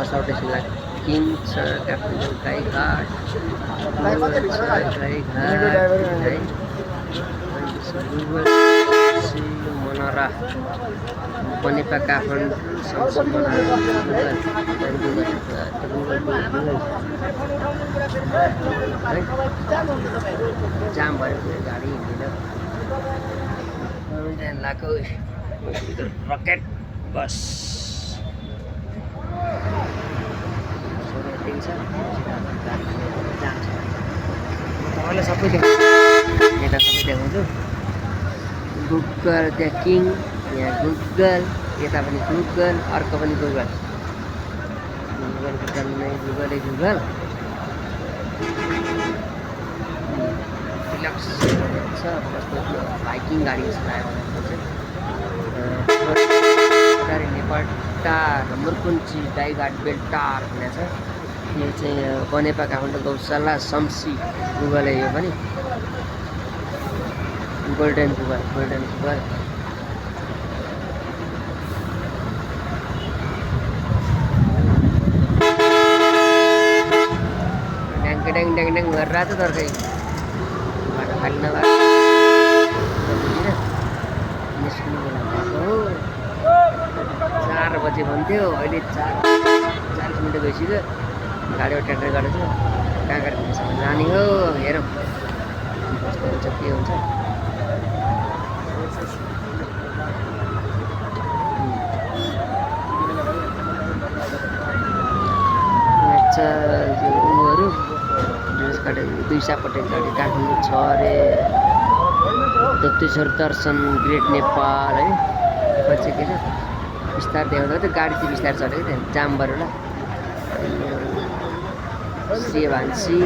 South एसियनलाई king छ Kathmandu Gaighat Monera Banepa Kathmandu जाम भयो गाडी हिँडेर लाएको रकेट बस तपाईँलाई सबै यता सबै देखाउँछु गुगल त्यहाँ किङ यहाँ गुगल यता पनि गुगल अर्को पनि गुगल नै गुगलै गुगल डिलक्स छ बाइकिङ गाडी नेपाल टार मुर्कुन्ची गाईघाट बेल टार भनेको छ यो चाहिँ बनेपा काठमाडौँ गौशाला शम्सी गुगल यो पनि गोल्डन गुगल ड्याङ ड्याङ गरेर आएको तर खै बाटो खाली नभएको निस्किनु बेला भएको हो 4 बजे भन्थ्यो अहिले 40 मिनट गइसक्यो गाडीमा ट्याक्टर गरेको छ कहाँ कहाँ जाने हो हेरौँ कस्तो हुन्छ के हुन्छ उहरू दुई सापट्टि गाडी काठमाडौँ छ अरे दत्तेश्वर दर्शन ग्रेट नेपाल है पछि के छ बिस्तार देखाउँदा त्यो गाडी चाहिँ बिस्तार चढेको थियो जामबरला श्रीभान्सी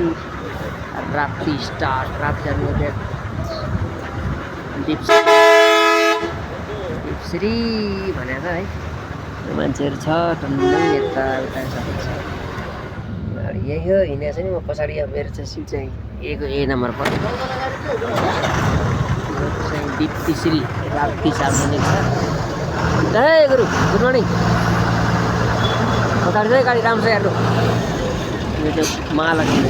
राप्ती स्टार राप्ती दिपश्री भनेर है मान्छेहरू छ टन्नै यता उता सबै छ गाडी यही हो हिँडेको छ नि म पछाडि अब मेरो चाहिँ सिट चाहिँ ए नम्बर पर्छ दिप्तिश्री राप्ती सार्वजनिक छ ए गुरु गुड मर्निङ पछाडि चाहिँ गाडी राम्रो छ हेर्नु यो चाहिँ महालक्ष्मी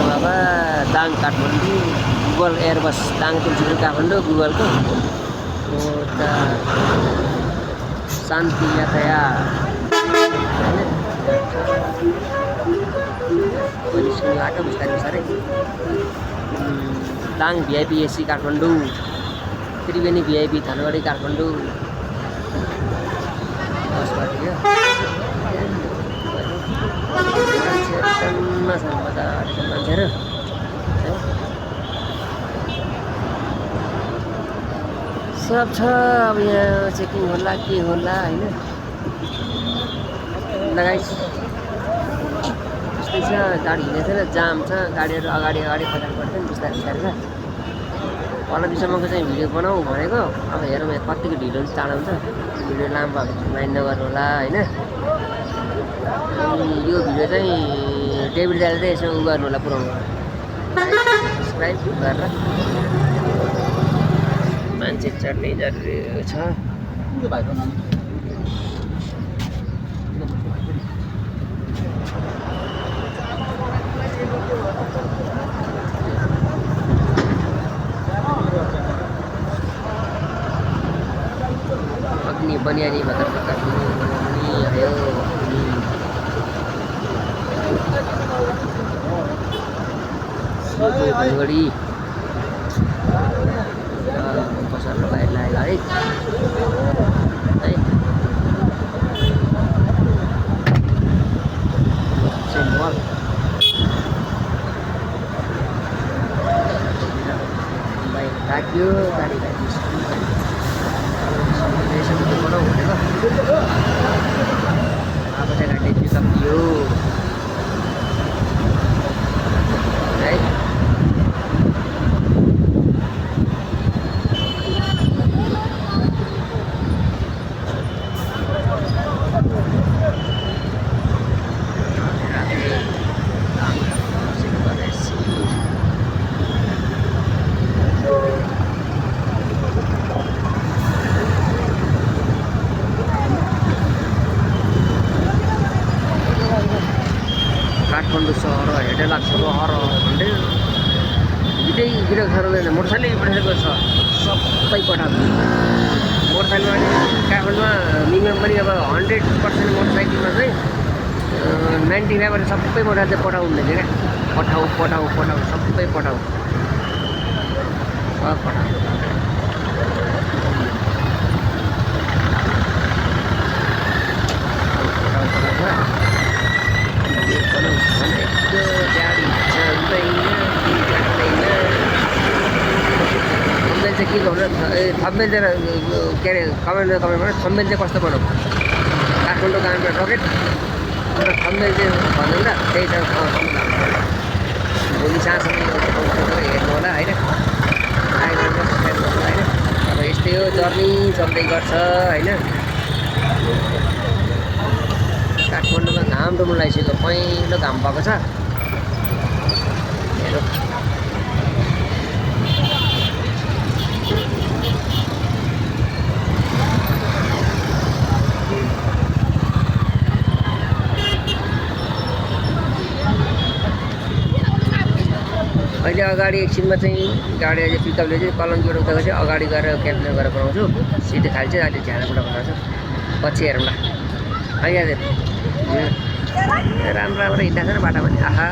बाबा दाङ काठमाडौँ गुगल एयरबस दाङ तुलसीपुर काठमाडौँ गुगलको शान्ति यातायात निस्किनु आएको बिस्तारै बिस्तारै Dang VIP AC Kathmandu Triveni VIP Thangadhi Kathmandu बसबाट यो मान्छेहरू सब छ अब यहाँ चेकिङ होला के होला होइन लगाइस त्यस्तै छ गाडी हिँडेको छैन जाम छ गाडीहरू अगाडि पछाडि पर्छन् बिस्तारै बिस्तारै छ पल्लोदिसम्मको चाहिँ भिडियो बनाऊ भनेको अब हेरौँ यहाँ कतिको ढिलो चाँडो हुन्छ भिडियो लामो माइन्ड नगर्नु होला होइन यो भिडियो चाहिँ डेभिड दाइले चाहिँ यसो उ गर्नु होला पुऱ्याउनु सब्सक्राइब गरेर मान्छे चढ्ने जरुरी छ अग्नि बनियानी भतर आयो धनगढी पसल बाहिर लाग्यो है बाइक राख्यो गाडी बनाऊ भनेको अब चाहिँ गाडी पिकअप दियो है पठाउँदैन, मोटरसाइकल पठाएको छ सबै पठाएको। मोटरसाइकलमा अनि काठमाडौँमा मिनिमम पनि अब 100% मोटरसाइकलमा चाहिँ 95% सबै मोटरसाइकल चाहिँ पठाउँदैन क्या। पठाऊ पठाऊ पठाऊ सबै पठाऊ सब पठाऊ। चाहिँ के गर्नु थम्बनेल चाहिँ के अरे कमेन्टमा थम्बनेल चाहिँ कस्तो बनाऊ काठमाडौँ गाउँबाट रकेट र थम्बनेल चाहिँ भन्नु ल त्यही छ। भोलि साँझसम्म हेर्नु होला होइन, होइन। अब यस्तै हो जर्नी चल्दै गर्छ होइन। काठमाडौँमा घाम डुल्नु लागिसक्यो, पहिलो घाम भएको छ हेरौँ। अहिले अगाडि एकछिनमा चाहिँ गाडी अहिले पिकअपले चाहिँ कलङ्कीबाट उताको चाहिँ अगाडि गएर क्याम्पमा गएर बनाउँछु, सिधै खाली चाहिँ अहिले झ्याडाबाट बनाउँछु। पछि हेरौँ ल है। राम्रो राम्रो हिँड्दा छ बाटोमा नि आहा।